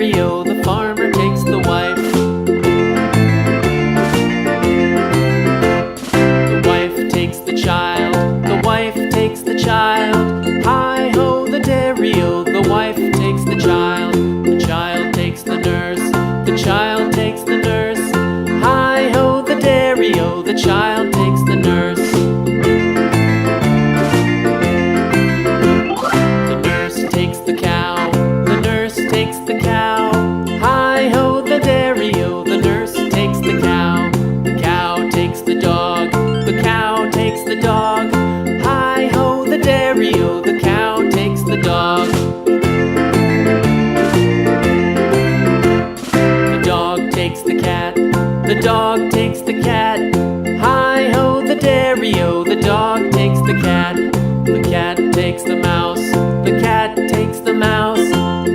dairy-o, the farmer takes the wife. The wife takes the child, the wife takes the child. Hi-ho, the dairy-o, the wife takes the child. The child takes the nurse, the child takes the nurse. Hi-ho, the dairy-o, the child takes the nurse. The nurse takes the cow, the nurse takes the cow. Hi-ho, the dairy-o, the nurse takes the cow. The cow takes the dog, the cow takes the dog. Hi-ho, the dairy-o, the cow takes the dog. The dog takes the cat, the dog takes the cat. Hi-ho, the dairy-o, the dog takes the cat. The cat takes the mouse, the cat takes the mouse.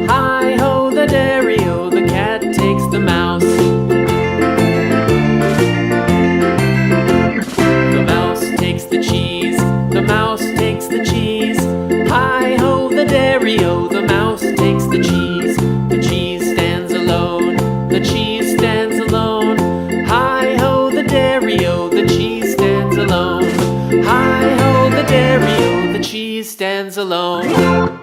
Hi-ho, the dairy-o, the cat takes the mouse. The mouse takes the cheese, the mouse takes the cheese. Hi-ho, the dairy-o, the mouse takes the cheese. The cheese stands alone, the cheese stands alone. Hi-ho, the dairy-o, the cheese stands alone. Hi-ho, the dairy-o, the cheese stands alone.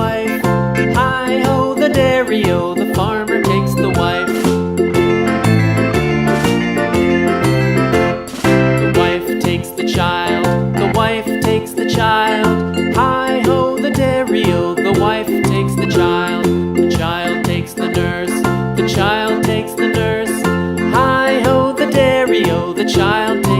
wife. Hi-ho, the dairy-o, the farmer takes the wife. The wife takes the child, the wife takes the child. Hi-ho, the dairy-o, the wife takes the child. The child takes the nurse, the child takes the nurse. Hi-ho, the dairy-o, the child takes